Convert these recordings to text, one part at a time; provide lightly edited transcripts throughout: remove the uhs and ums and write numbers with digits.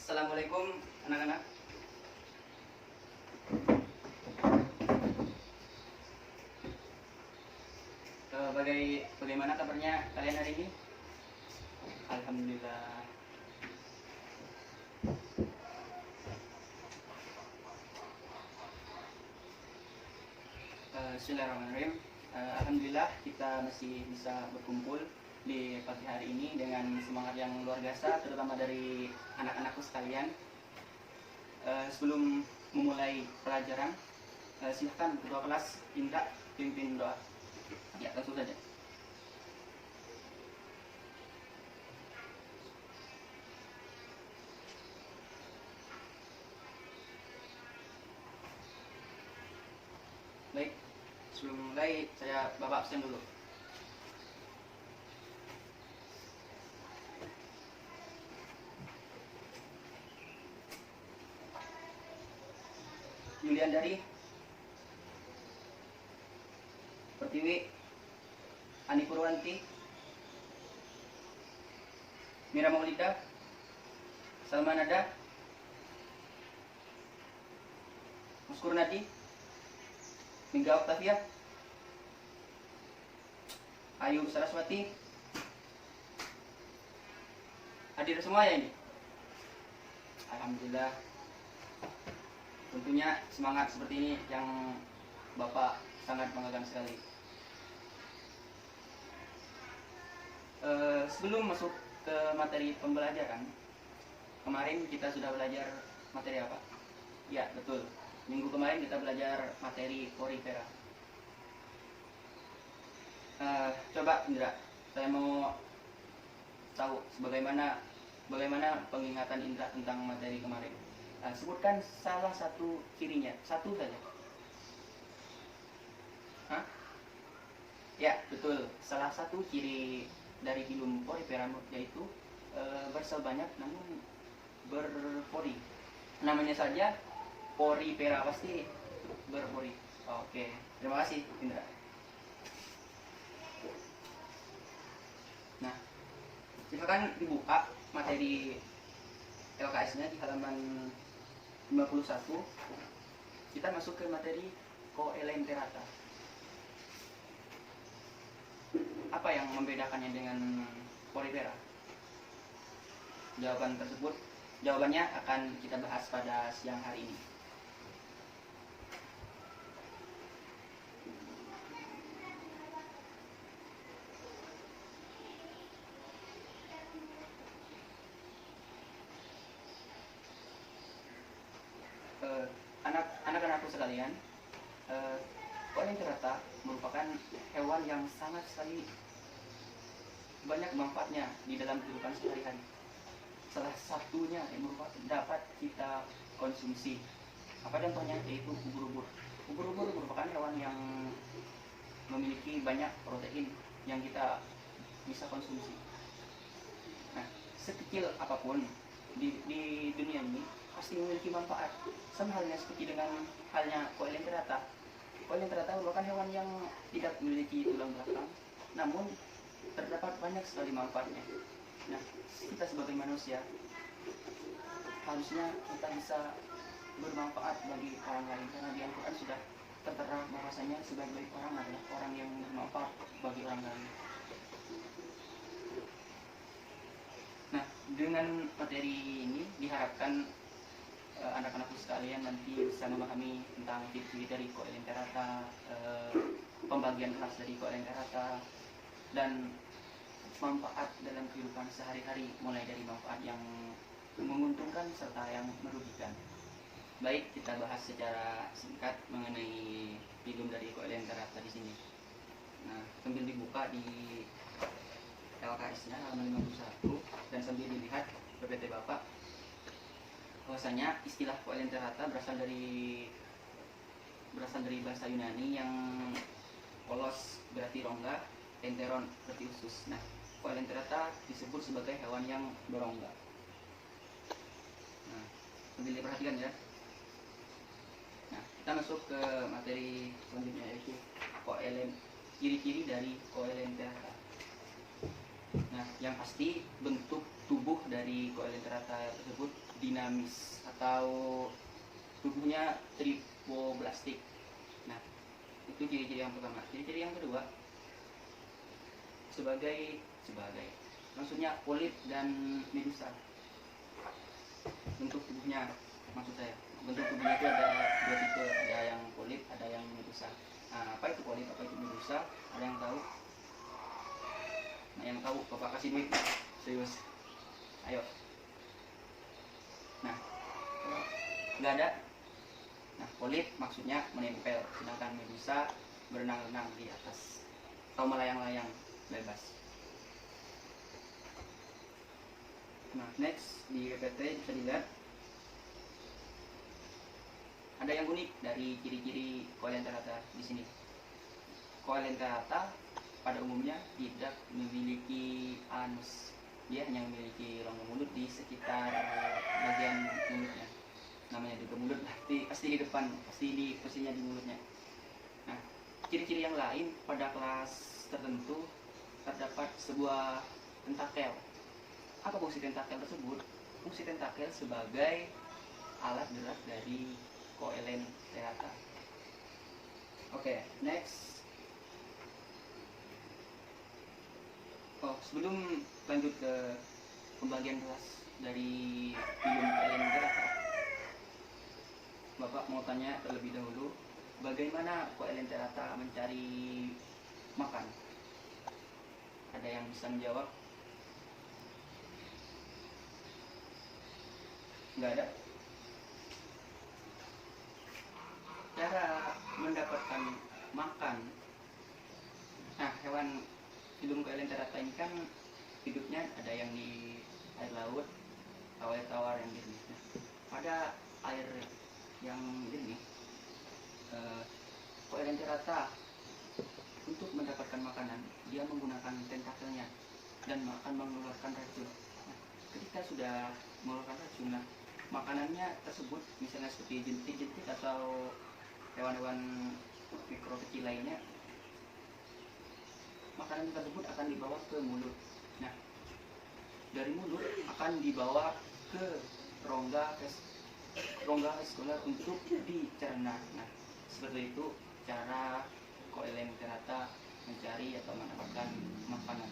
Assalamualaikum anak-anak. Bagaimana kabarnya kalian hari ini? Alhamdulillah. Bismillahirrahmanirrahim. Alhamdulillah kita masih bisa berkumpul di pagi hari ini dengan semangat yang luar biasa, terutama dari anak-anakku sekalian. Sebelum memulai pelajaran, silahkan ketua kelas Indra pimpin doa. Ya, langsung saja. Baik, sebelum mulai saya Bapak absen dulu. Julian dari Pertiwi, Ani Purwanti, Mira Maulida, Salma Nada, Muskur Nadi, Mingga Octavia, Ayu Saraswati. Hadir semua ya ini? Alhamdulillah. Tentunya semangat seperti ini yang Bapak sangat banggakan sekali. Sebelum masuk ke materi pembelajaran, kemarin kita sudah belajar materi apa? Ya, betul. Minggu kemarin kita belajar materi porifera. Coba Indra, saya mau tahu bagaimana pengingatan Indra tentang materi kemarin. Sebutkan salah satu cirinya, satu saja. Hah? Ya, betul. Salah satu ciri dari hilum porifera yaitu bersel banyak namun berpori. Namanya saja porifera, pasti berpori. Oke, terima kasih Indra. Nah, silakan dibuka materi LKS-nya di halaman 51. Kita masuk ke materi Coelenterata. Apa yang membedakannya dengan porifera? Jawabannya akan kita bahas pada siang hari ini. Anak-anakku sekalian, Coelenterata merupakan hewan yang sangat sekali banyak manfaatnya di dalam kehidupan sehari-hari. Salah satunya yang dapat kita konsumsi. Apa contohnya? Yaitu ubur-ubur. Ubur-ubur merupakan hewan yang memiliki banyak protein yang kita bisa konsumsi. Nah, sekecil apapun di dunia ini pasti memiliki manfaat. Sama halnya seperti dengan halnya Coelenterata. Coelenterata merupakan hewan yang tidak memiliki tulang belakang, namun terdapat banyak sekali manfaatnya. Nah, kita sebagai manusia harusnya kita bisa bermanfaat bagi orang lain, karena di Al-Quran sudah tertera bahwasanya sebaik-baik orang adalah orang yang bermanfaat bagi orang lain. Nah, dengan materi ini diharapkan anak-anakku sekalian nanti bisa memahami tentang ciri-ciri dari Coelenterata, pembagian kelas dari Coelenterata, dan manfaat dalam kehidupan sehari-hari, mulai dari manfaat yang menguntungkan serta yang merugikan. Baik, kita bahas secara singkat mengenai hilum dari Coelenterata di sini. Nah, sambil dibuka di LKS-nya halaman 51 dan sambil dilihat PPT Bapak, bahwasanya istilah Coelenterata berasal dari bahasa Yunani yang polos berarti rongga, enteron berarti usus. Nah, Coelenterata disebut sebagai hewan yang berongga. Nah, sambil diperhatikan ya. Nah, kita masuk ke materi selanjutnya, yaitu ciri-ciri dari Coelenterata. Nah, yang pasti bentuk tubuh dari Coelenterata tersebut dinamis atau tubuhnya tripoblastik. Nah, itu ciri-ciri yang pertama. Ciri-ciri yang kedua, sebagai maksudnya polip dan medusa. Bentuk tubuhnya, maksud saya, bentuk tubuhnya itu ada dua tipe, ada yang polip, ada yang medusa. Nah, apa itu polip, apa itu medusa? Ada yang tahu? Nah, yang tahu bapak kasih duit, serius, ayo. Nah, nggak ada. Nah, polip maksudnya menempel, sedangkan medusa berenang-renang di atas atau melayang-layang bebas. Nah, next di PPT bisa dilihat ada yang unik dari ciri-ciri Coelenterata di sini. Coelenterata pada umumnya tidak memiliki anus, dia hanya memiliki rongga mulut di sekitar bagian mulutnya. Namanya juga mulut, pasti di depan, pasti di posisinya di mulutnya. Nah, ciri-ciri yang lain pada kelas tertentu terdapat sebuah tentakel. Apa fungsi tentakel tersebut? Fungsi tentakel sebagai alat gerak dari Coelenterata. Oke, next. Sebelum lanjut ke pembagian kelas dari film Coelenterata, Bapak mau tanya terlebih dahulu, bagaimana Coelenterata mencari makan? Ada yang bisa menjawab? Nggak ada. Cara mendapatkan makan. Nah, hewan hidung Coelenterata ini kan hidupnya ada yang di air laut, air tawar yang jernih. Nah, pada air yang jernih, Coelenterata untuk mendapatkan makanan dia menggunakan tentakelnya dan akan mengeluarkan racun. Nah, ketika sudah mengeluarkan racun, nah, makanannya tersebut misalnya seperti jentik-jentik atau hewan-hewan mikro kecil lainnya, makanan tersebut akan dibawa ke mulut. Nah, dari mulut akan dibawa ke rongga vestibular untuk dicerna. Nah, seperti itu cara Coelenterata mencari atau mendapatkan makanan.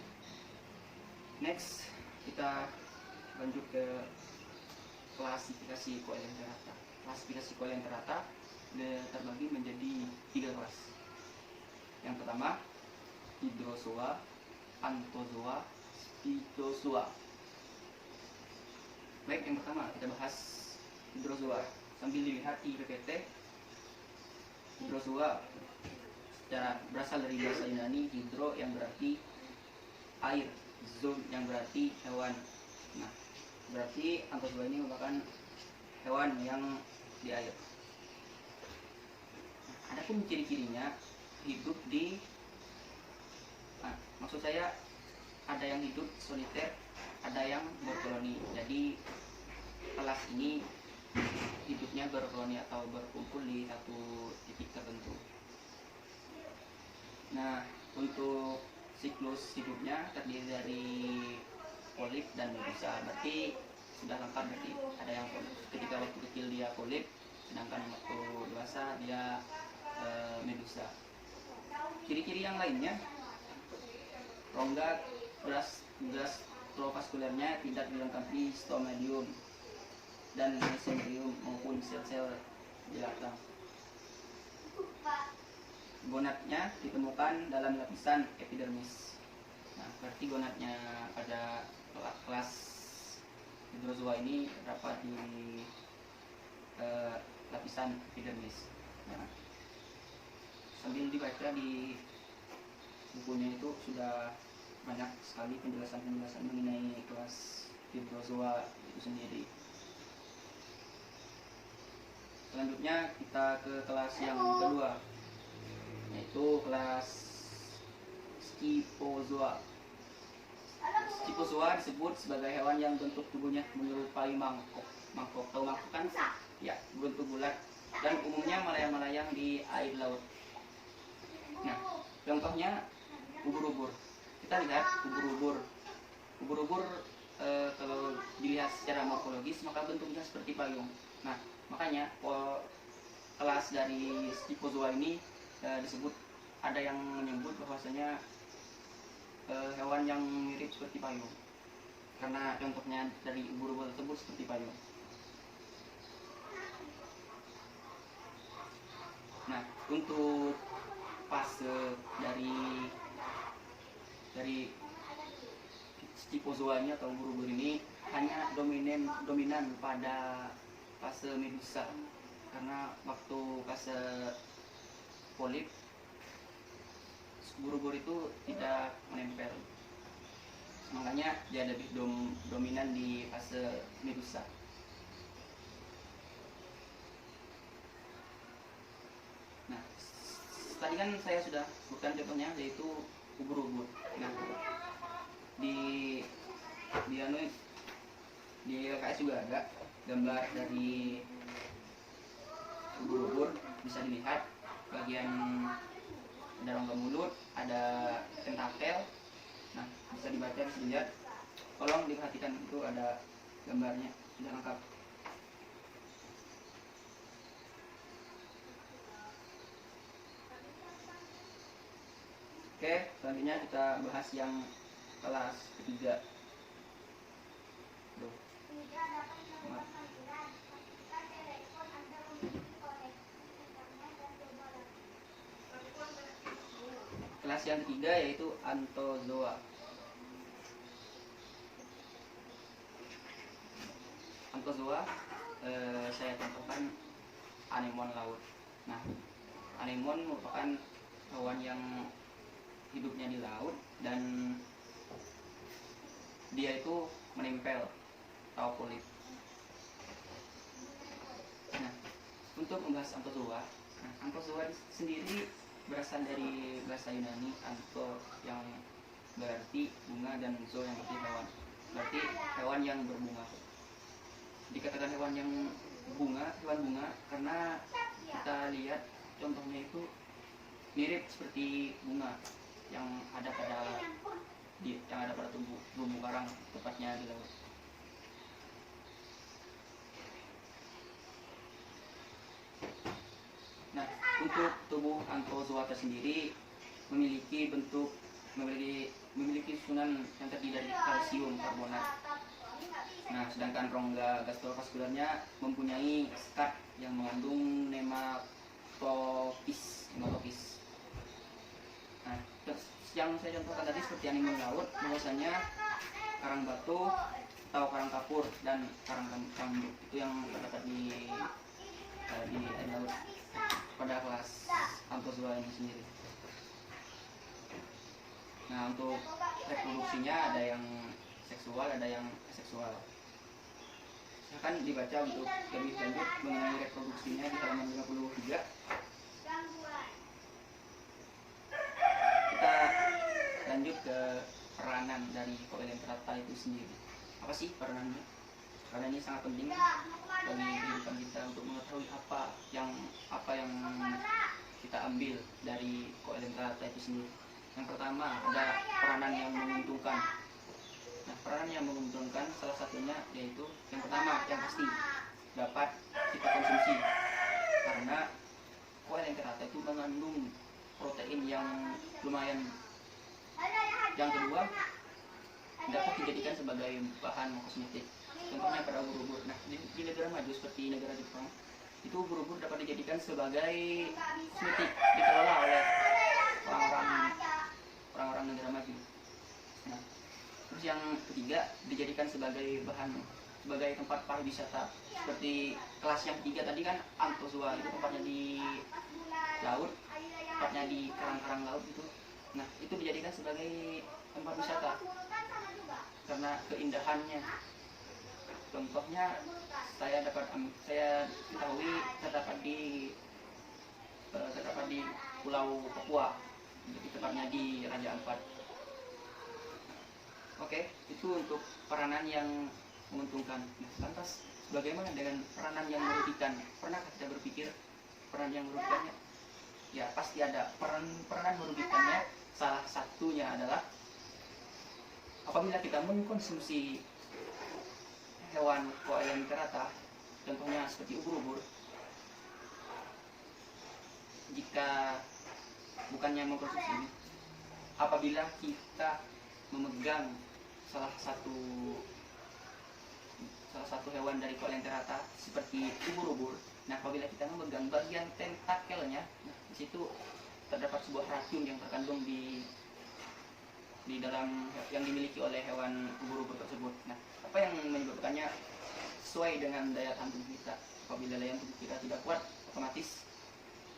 Next, kita lanjut ke klasifikasi Coelenterata. Klasifikasi Coelenterata terbagi menjadi 3 kelas. Yang pertama, Hydrozoa, Anthozoa, Scythozoa. Baik, yang pertama kita bahas Hydrozoa. Sambil dilihat di PPT, Hydrozoa secara berasal dari bahasa Yunani hydro yang berarti air, zoon yang berarti hewan. Nah, berarti Anthozoa ini merupakan hewan yang di air. Adapun ciri-cirinya hidup di, maksud saya ada yang hidup soliter, ada yang berkoloni. Jadi kelas ini hidupnya berkoloni atau berkumpul di satu titik tertentu. Nah, untuk siklus hidupnya terdiri dari polip dan medusa. Berarti sudah lengkap, berarti ada yang ketika waktu kecil dia polip, sedangkan waktu dewasa dia medusa. Ciri-ciri yang lainnya, rongga gastrovaskulernya tidak dilengkapi stomatium dan mesenterium maupun sel-sel belakang. Gonadnya ditemukan dalam lapisan epidermis. Nah, berarti gonadnya pada kelas Hydrozoa ini terdapat di lapisan epidermis. Nah, sambil dibaca di bukunya itu sudah banyak sekali penjelasan-penjelasan mengenai kelas Hydrozoa itu sendiri. Selanjutnya kita ke kelas yang kedua, yaitu kelas Scyphozoa. Scyphozoa disebut sebagai hewan yang bentuk tubuhnya menyerupai mangkok. Mangkok, tahu mangkok kan? Ya, bentuk bulat dan umumnya melayang-melayang di air laut. Nah, contohnya ubur-ubur. Kita lihat ubur-ubur Ubur-ubur kalau dilihat secara morfologis maka bentuknya seperti payung. Nah, makanya kelas dari Stipozoa ini disebut, ada yang menyebut bahwasanya hewan yang mirip seperti payung, karena contohnya dari ubur-ubur tersebut seperti payung. Nah, untuk fase dari Stipozoanya atau ubur-ubur ini hanya dominan pada fase medusa, karena waktu fase polip ubur-ubur itu tidak menempel, makanya dia lebih dominan di fase medusa. Nah, tadi kan saya sudah sebutkan contohnya, yaitu ubur-ubur. Nah, di LKS juga ada gambar dari ubur-ubur, bisa dilihat bagian ada rongga mulut, ada tentakel. Nah, bisa dibaca, bisa dilihat. Tolong diperhatikan, itu ada gambarnya, sudah lengkap. Oke, selanjutnya kita bahas yang kelas ketiga. Kelas yang ketiga yaitu Anthozoa. Anthozoa saya contohkan anemon laut. Nah, anemon merupakan hewan yang hidupnya di laut dan dia itu menempel atau polip. Nah, untuk membahas Anthozoa, Anthozoa sendiri berasal dari bahasa Yunani antho yang berarti bunga dan zo yang berarti hewan. Berarti hewan yang berbunga. Dikatakan hewan yang hewan bunga karena kita lihat contohnya itu mirip seperti bunga yang ada pada terumbu karang, tepatnya di laut. Nah, untuk tubuh Anthozoa tersendiri memiliki susunan yang terdiri dari kalsium karbonat. Nah, sedangkan rongga gastrovaskularnya mempunyai sekat yang mengandung nematofis. Nah, yang saya contohkan tadi seperti anemon laut, bahwasanya karang batu atau karang kapur dan karang cambuk itu yang terdapat di air laut pada kelas Anthozoa ini sendiri. Nah, untuk reproduksinya ada yang seksual, ada yang aseksual. Silahkan dibaca untuk lebih lanjut mengenai reproduksinya di halaman 53. Kita lanjut ke peranan dari Coelenterata itu sendiri. Apa sih peranannya? Karena ini sangat penting bagi kehidupan kita untuk mengetahui apa yang kita ambil dari Coelenterata itu sendiri. Yang pertama ada peranan yang menguntungkan. Nah, peranan yang menguntungkan salah satunya yaitu yang pertama yang pasti dapat kita konsumsi, karena Coelenterata itu mengandung protein yang lumayan. Yang kedua, dapat dijadikan sebagai bahan kosmetik, contohnya pada ubur-ubur. Nah, di negara maju seperti negara Jepang itu ubur-ubur dapat dijadikan sebagai kosmetik, dikelola oleh orang-orang negara maju. Nah, terus yang ketiga dijadikan sebagai tempat pariwisata, seperti kelas yang ketiga tadi kan Anthozoa itu tempatnya di laut, tempatnya di karang-karang laut itu. Nah, itu dijadikan sebagai tempat wisata karena keindahannya. Contohnya saya ketahui terdapat di Pulau Papua, jadi tepatnya di Raja Ampat. Oke, itu untuk peranan yang menguntungkan. Lantas bagaimana dengan peranan yang merugikan? Pernahkah kita berpikir peranan yang merugikannya? Ya, pasti ada. Peranan merugikannya salah satunya adalah apabila kita mengkonsumsi hewan koalenterata, contohnya seperti ubur-ubur, jika bukannya mengkonsumsi ini, apabila kita memegang salah satu hewan dari koalenterata seperti ubur-ubur, nah apabila kita memegang bagian tentakelnya, nah, di situ terdapat sebuah racun yang terkandung di dalam yang dimiliki oleh hewan ubur-ubur tersebut. Nah, apa yang menyebabkannya? Sesuai dengan daya tahan tubuh kita. Apabila daya tahan tubuh kita tidak kuat, otomatis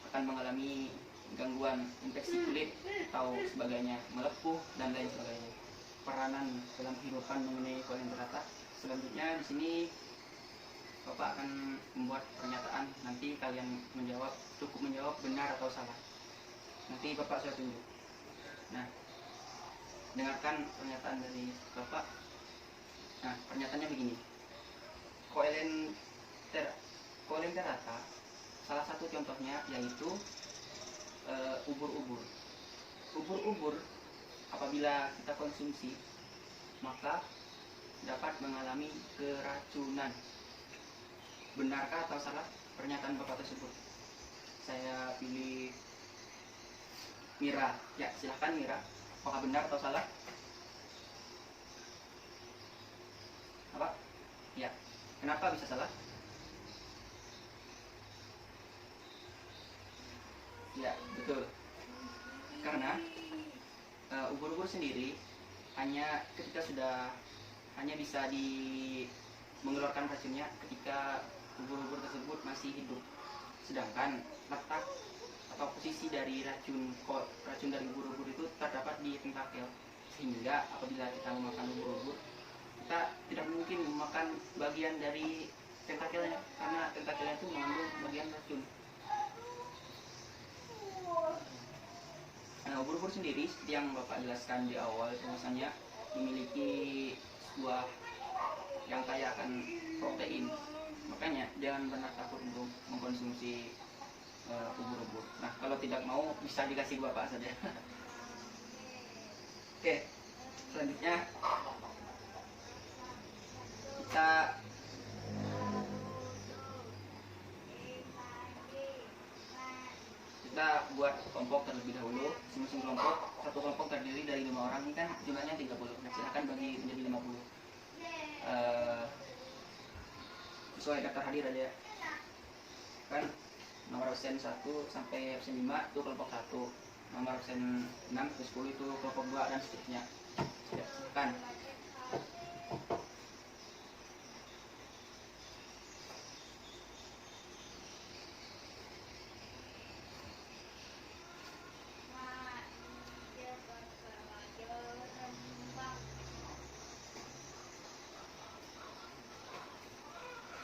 akan mengalami gangguan infeksi kulit atau sebagainya, melepuh dan lain sebagainya. Peranan dalam kehidupan mengenai koalenterata. Selanjutnya di sini Bapak akan membuat pernyataan, nanti kalian cukup menjawab benar atau salah. Nanti Bapak saya tunjuk. Nah, dengarkan pernyataan dari Bapak. Nah, pernyataannya begini. Koalenterata, salah satu contohnya yaitu ubur-ubur. Ubur-ubur apabila kita konsumsi, maka dapat mengalami keracunan. Benarkah atau salah pernyataan Bapak tersebut? Saya pilih Mira. Ya, silahkan Mira. Apakah benar atau salah? Apa? Ya. Kenapa bisa salah? Ya, betul. Karena ubur-ubur sendiri hanya bisa mengeluarkan racunnya ketika ubur-ubur tersebut masih hidup. Sedangkan letak atau posisi dari racun dari ubur-ubur itu terdapat di tentakel, sehingga apabila kita memakan ubur-ubur, kita tidak mungkin memakan bagian dari tentakelnya, karena tentakelnya itu mengandung bagian racun. Nah, ubur-ubur sendiri seperti yang Bapak jelaskan di awal, bahwasanya memiliki sebuah yang kaya akan protein. Makanya jangan pernah takut untuk mengkonsumsi ubur-ubur. Nah, kalau tidak mau bisa dikasih Bapak saja. Oke, selanjutnya kita buat kelompok terlebih dahulu. Masing-masing satu kelompok terdiri dari 5 orang. Ini kan jumlahnya 30. Nah, silakan bagi menjadi 50. Sesuai daftar hadir aja. Kan nomor absen 1 sampai absen 5 itu kelompok 1. Nomor absen 6 sampai 10 itu kelompok 2 dan seterusnya. Ya, silakan.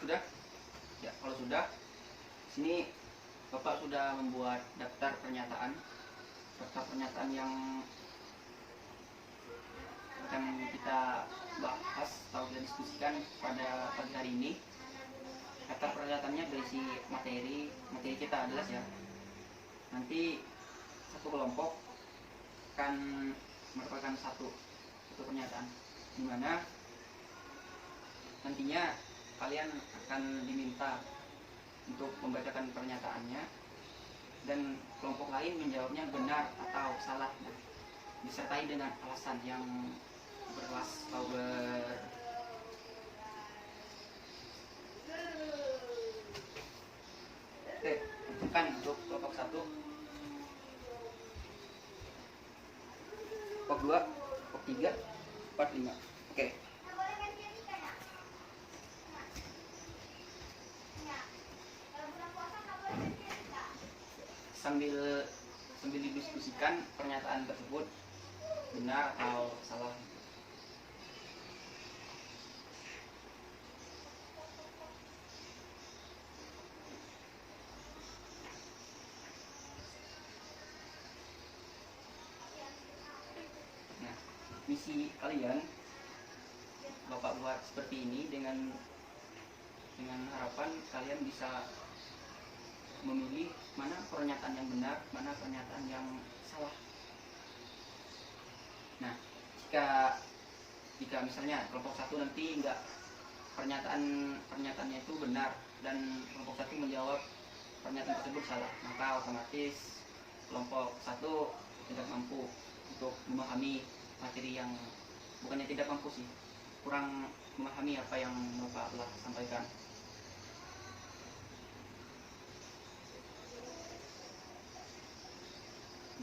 Sudah? Ya, kalau sudah, sini Bapak sudah membuat daftar pernyataan yang akan kita bahas atau kita diskusikan pada pagi hari ini. Daftar pernyataannya berisi materi kita adalah ya. Nanti satu kelompok akan merupakan satu pernyataan, di mana nantinya kalian akan diminta untuk membacakan pernyataannya dan kelompok lain menjawabnya benar atau salah, disertai dengan alasan yang berlas atau Oke, bukan untuk kelompok 1, kelompok 2, kelompok 3, 4, 5. Oke. Sambil didiskusikan pernyataan tersebut benar atau salah. Nah, misi kalian Bapak buat seperti ini dengan harapan kalian bisa memilih mana pernyataan yang benar, mana pernyataan yang salah. Nah, jika Jika misalnya kelompok satu nanti enggak, pernyataannya itu benar dan kelompok satu menjawab pernyataan tersebut salah, maka otomatis kelompok satu tidak mampu untuk memahami materi yang, bukannya tidak mampu sih, kurang memahami apa yang Bapak telah sampaikan.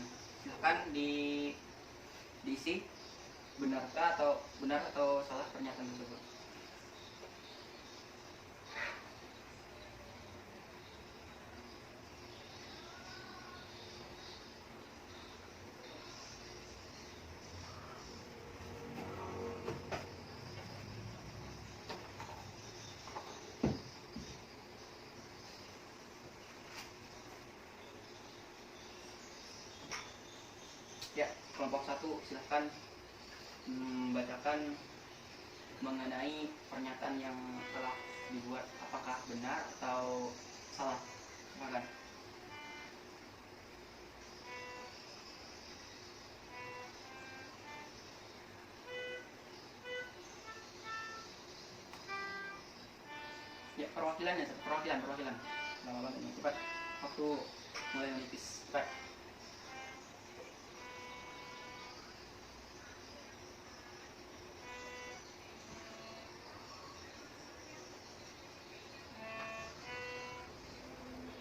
Nah, silahkan diisi benar atau salah pernyataan tersebut. Ya, kelompok satu silahkan membacakan mengenai pernyataan yang telah dibuat, apakah benar atau salah. Silakan. Ya, perwakilan. Lama banget ini, cepat. Waktu mulai menipis, cepat.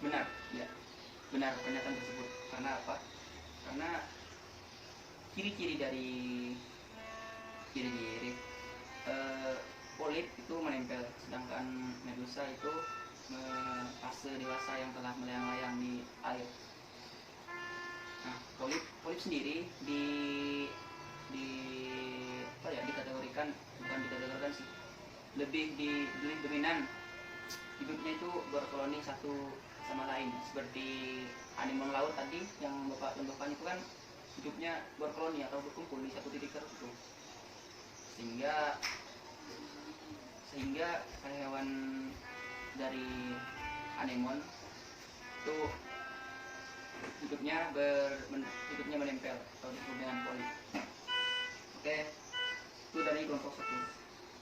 Benar, ya. Benar pernyataan tersebut. Karena apa? Karena ciri-ciri polip itu menempel, sedangkan medusa itu fase dewasa yang telah melayang-layang di air. Nah, polip sendiri dikategorikan sih, lebih dominan hidupnya itu berkoloni satu sama lain, seperti anemon laut tadi yang Bapak contohkan itu kan hidupnya berkoloni atau berkumpul di satu titik tertentu, sehingga hewan dari anemon itu hidupnya menempel atau disebut dengan polip. Oke, itu dari kelompok satu.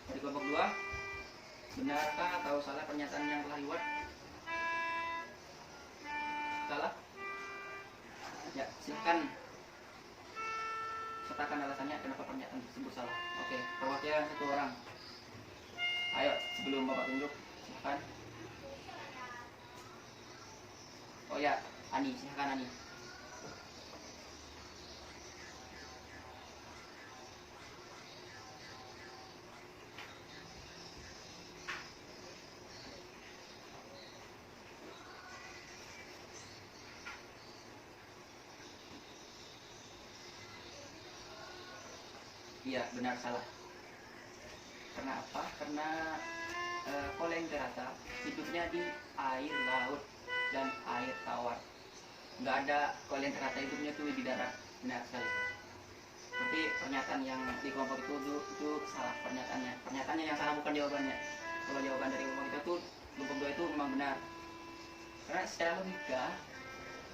Dari kelompok dua, benarkah atau salah pernyataan yang telah dibuat? Salah? Ya, silakan sertakan alasannya kenapa pernyataan tersebut salah. Oke, perwakilan satu orang. Ayo, sebelum Bapak tunjuk, silakan. Oh ya, Ani, silakan Ani. Iya, benar salah. Karena apa? Karena Coelenterata hidupnya di air laut dan air tawar. Nggak ada Coelenterata hidupnya tuh di darat. Benar sekali. Berarti pernyataan yang di kelompok itu salah pernyataannya. Pernyataannya yang salah, bukan jawabannya. Kalau jawaban dari kelompok itu kelompok 2 itu memang benar. Karena secara logika,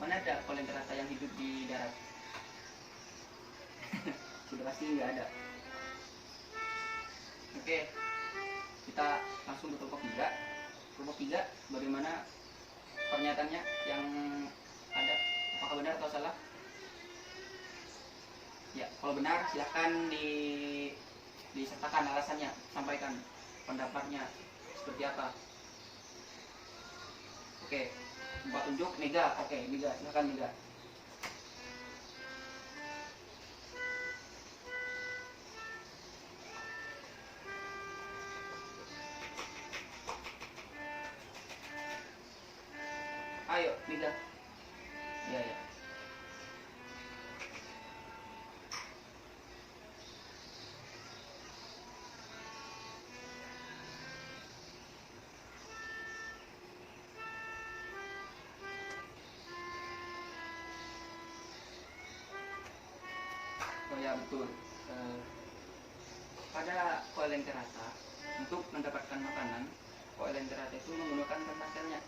mana ada Coelenterata yang hidup di darat? Sudah pasti nggak ada. Oke, kita langsung ke kelompok 3. Kelompok 3, bagaimana pernyataannya yang ada? Apakah benar atau salah? Ya, kalau benar silahkan disertakan alasannya, sampaikan pendapatnya seperti apa. Oke, Bapak tunjuk Mega. Oke, Mega, silahkan Mega. Ayo, Mega. Ya, ya. Oh ya, betul. Pada Coelenterata, untuk mendapatkan makanan, Coelenterata itu menggunakan tentakelnya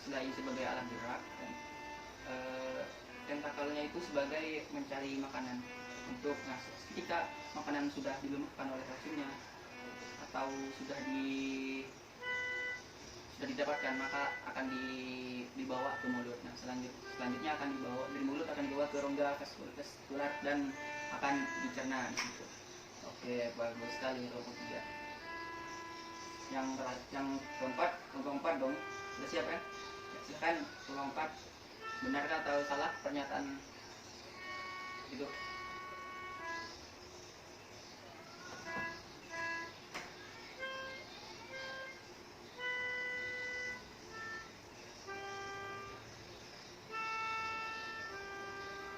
selain sebagai alat gerak, dan tentakelnya itu sebagai mencari makanan. untuk ketika makanan sudah dilemahkan oleh racunnya atau sudah didapatkan, maka akan dibawa ke mulut. Nah, selanjutnya akan dibawa dari mulut, akan dibawa ke rongga vestibular dan akan dicerna di situ. Oke, bagus sekali kelompok 3. Yang keempat dong, sudah siap kan? Ya, silakan kelompok 4, benarkah atau salah pernyataan itu?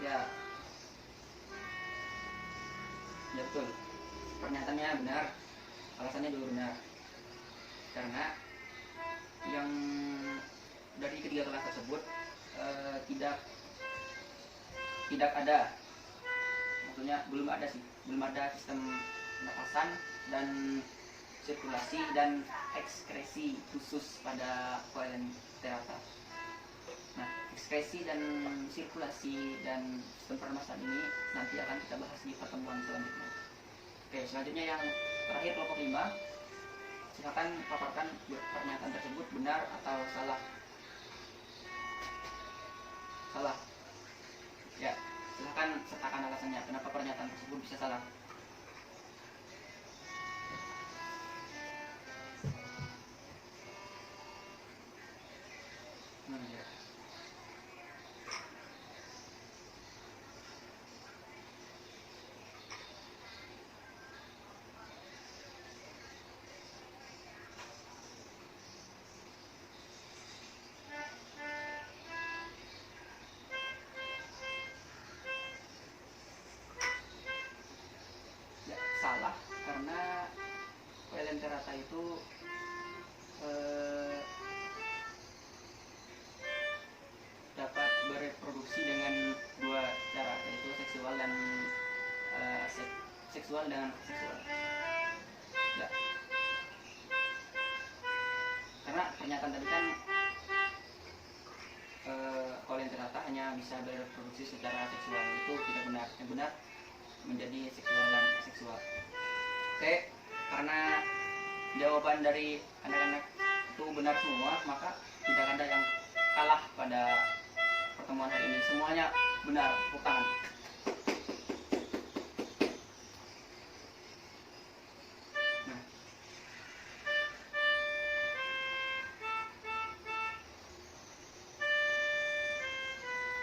Ya, ya betul. Pernyataannya benar, alasannya juga benar. Karena yang dari ketiga kelas tersebut tidak ada, maksudnya belum ada sistem pernapasan dan sirkulasi dan ekskresi khusus pada Coelenterata. Nah, ekskresi dan sirkulasi dan sistem pernapasan ini nanti akan kita bahas di pertemuan selanjutnya. Oke, selanjutnya yang terakhir kelompok 5. Silakan paparkan pernyataan tersebut benar atau salah. Salah. Ya, silakan sertakan alasannya kenapa pernyataan tersebut bisa salah. Ya. Salah, karena Coelenterata itu dapat bereproduksi dengan dua cara, yaitu seksual dan seksual dengan seksual. Ya. Karena pernyataan tadi kan Coelenterata hanya bisa bereproduksi secara seksual, itu tidak benar. Yang benar menjadi seksual dan seksual. Oke, karena jawaban dari anak-anak itu benar semua, maka tidak ada yang kalah pada pertemuan hari ini. Semuanya benar, tepuk tangan. Nah,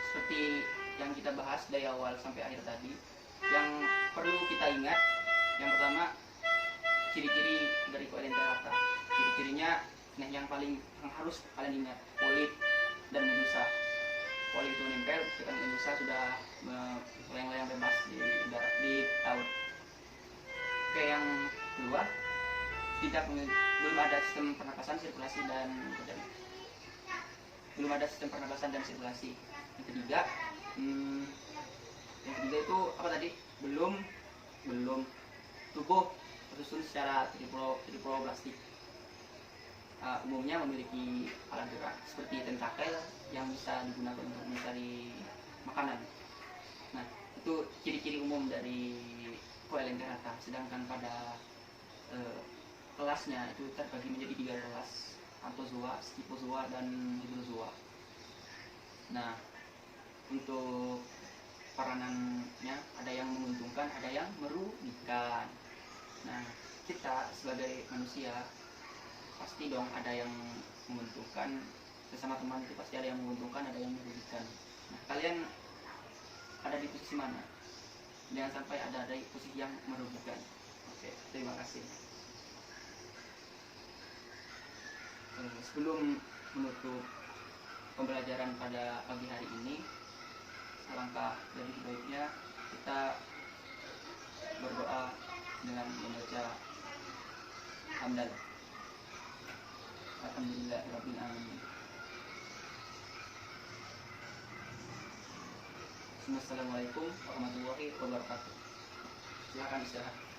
seperti yang kita bahas dari awal sampai akhir tadi, yang perlu kita ingat, yang pertama, ciri-ciri dari Coelenterata. Ciri-cirinya, nah yang harus kalian ingat, polip dan medusa. Polip itu menempel, sedangkan medusa sudah melayang-layang bebas di udara, di laut. Oke, yang kedua, belum ada sistem pernapasan, sirkulasi dan belum ada sistem pernapasan dan sirkulasi. Yang ketiga itu apa tadi? Belum tubuh tersusun secara triploblastik. Umumnya memiliki alat gerak seperti tentakel yang bisa digunakan untuk mencari makanan. Nah, itu ciri-ciri umum dari Coelenterata. Sedangkan pada kelasnya itu terbagi menjadi 3 kelas: Anthozoa, Scyphozoa, dan Hydrozoa. Nah, untuk peranannya ada yang menguntungkan, ada yang merugikan. Nah, kita sebagai manusia pasti dong ada yang menguntungkan, bersama teman itu pasti ada yang menguntungkan, ada yang merugikan. Nah, kalian ada di posisi mana? Jangan sampai ada di posisi yang merugikan. Oke, terima kasih. Sebelum menutup pembelajaran pada pagi hari ini, alangkah lebih baiknya kita berdoa dengan membaca hamdalah. Alhamdulillahirabbil alamin. Assalamualaikum warahmatullahi wabarakatuh. Silakan istirahat.